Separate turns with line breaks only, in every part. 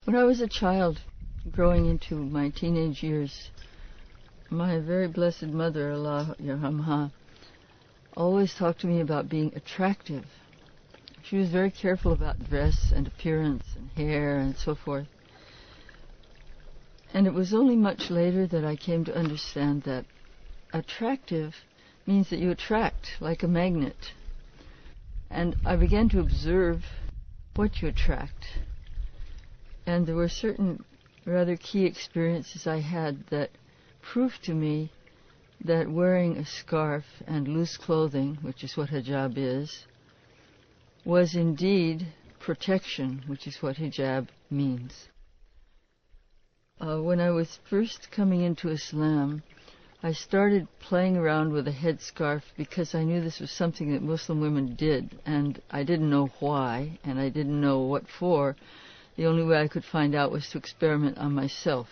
When I was a child, growing into my teenage years, my very blessed mother, Allah Yarhamha, always talked to me about being attractive. She was very careful about dress and appearance and hair and so forth. And it was only much later that I came to understand that attractive means that you attract like a magnet. And I began to observe what you attract. And there were certain rather key experiences I had that proved to me that wearing a scarf and loose clothing, which is what hijab is, was indeed protection, which is what hijab means. When I was first coming into Islam, I started playing around with a headscarf because I knew this was something that Muslim women did, and I didn't know why, and I didn't know what for. The only way I could find out was to experiment on myself.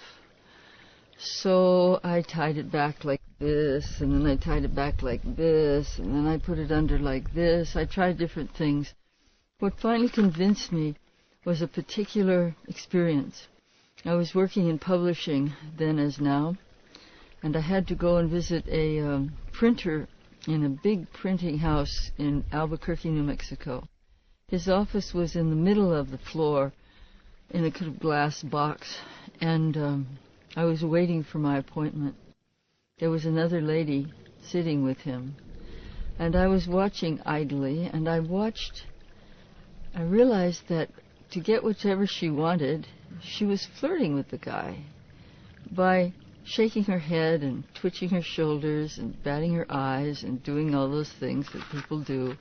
So I tied it back like this, and then I tied it back like this, and then I put it under like this. I tried different things. What finally convinced me was a particular experience. I was working in publishing then as now, and I had to go and visit a printer in a big printing house in Albuquerque, New Mexico. His office was in the middle of the floor in a kind of glass box, and I was waiting for my appointment. There was another lady sitting with him, and I was watching idly, and I realized that to get whatever she wanted, she was flirting with the guy by shaking her head and twitching her shoulders and batting her eyes and doing all those things that people do.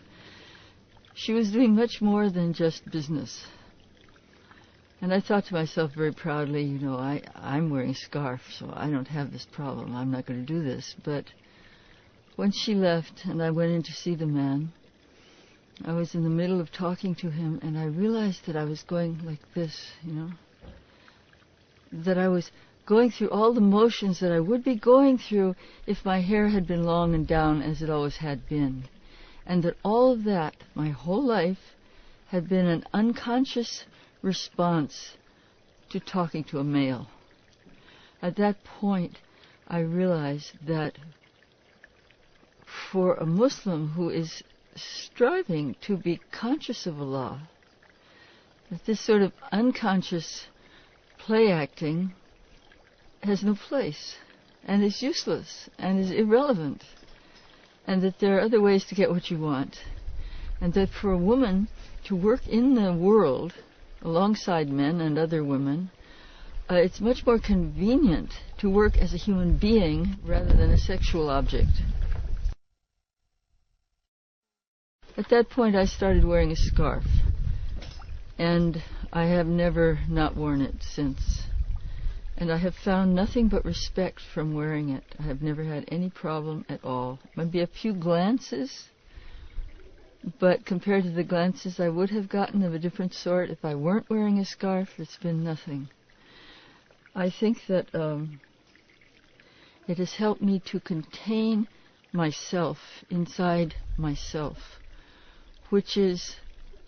She was doing much more than just business. And I thought to myself very proudly, you know, I'm wearing a scarf, so I don't have this problem. I'm not going to do this. But when she left and I went in to see the man, I was in the middle of talking to him, and I realized that I was going like this, you know, that I was going through all the motions that I would be going through if my hair had been long and down as it always had been. And that all of that, my whole life, had been an unconscious response to talking to a male. At that point, I realized that for a Muslim who is striving to be conscious of Allah, that this sort of unconscious play acting has no place and is useless and is irrelevant, and that there are other ways to get what you want, and that for a woman to work in the world alongside men and other women, it's much more convenient to work as a human being rather than a sexual object. At that point, I started wearing a scarf, and I have never not worn it since. And I have found nothing but respect from wearing it. I have never had any problem at all. Maybe a few glances, but compared to the glances I would have gotten of a different sort if I weren't wearing a scarf, it's been nothing. I think that it has helped me to contain myself inside myself, which is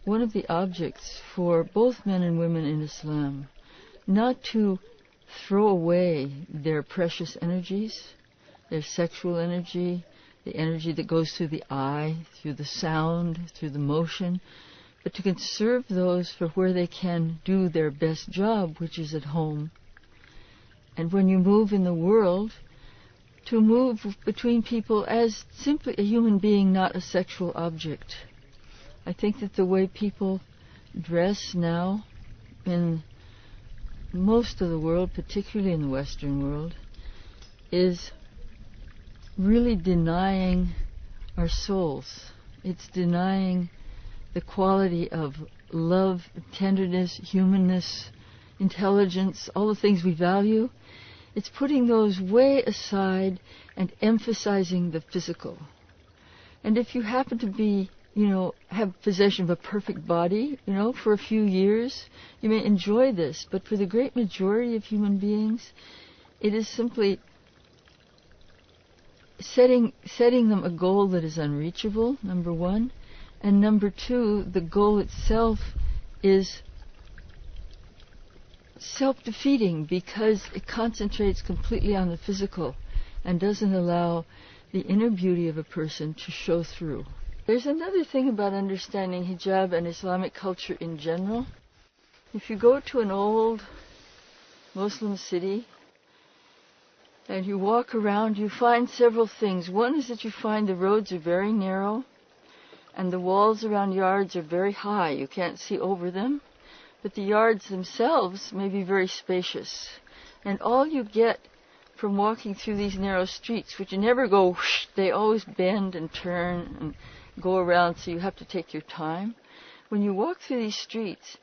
one of the objects for both men and women in Islam, not to throw away their precious energies, their sexual energy, the energy that goes through the eye, through the sound, through the motion, but to conserve those for where they can do their best job, which is at home. And when you move in the world, to move between people as simply a human being, not a sexual object. I think that the way people dress now in most of the world, particularly in the Western world, is really denying our souls. It's denying the quality of love, tenderness, humanness, intelligence, all the things we value. It's putting those way aside and emphasizing the physical. And if you happen to be, have possession of a perfect body, for a few years, you may enjoy this. But for the great majority of human beings, it is simply setting them a goal that is unreachable, number one. And number two, the goal itself is self-defeating because it concentrates completely on the physical and doesn't allow the inner beauty of a person to show through. There's another thing about understanding hijab and Islamic culture in general. If you go to an old Muslim city and you walk around, you find several things. One is that you find the roads are very narrow and the walls around yards are very high. You can't see over them, but the yards themselves may be very spacious. And all you get from walking through these narrow streets, which never go whoosh, they always bend and turn and go around, so you have to take your time. When you walk through these streets,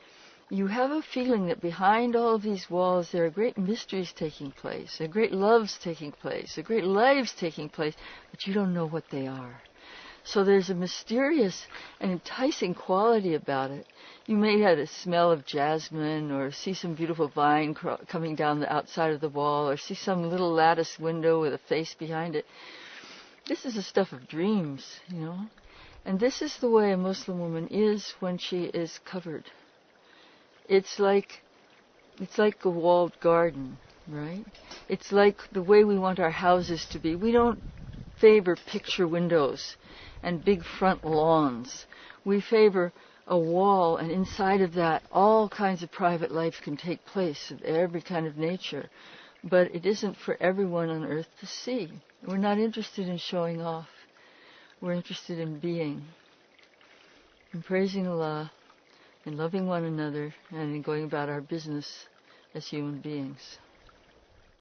you have a feeling that behind all of these walls there are great mysteries taking place, there are great loves taking place, there are great lives taking place, but you don't know what they are. So there's a mysterious and enticing quality about it. You may have a smell of jasmine or see some beautiful vine coming down the outside of the wall or see some little lattice window with a face behind it. This is the stuff of dreams, you know. And this is the way a Muslim woman is when she is covered. It's like a walled garden, right? It's like the way we want our houses to be. We don't favor picture windows and big front lawns. We favor a wall, and inside of that all kinds of private life can take place of every kind of nature. But it isn't for everyone on earth to see. We're not interested in showing off. We're interested in being, in praising Allah, in loving one another, and in going about our business as human beings.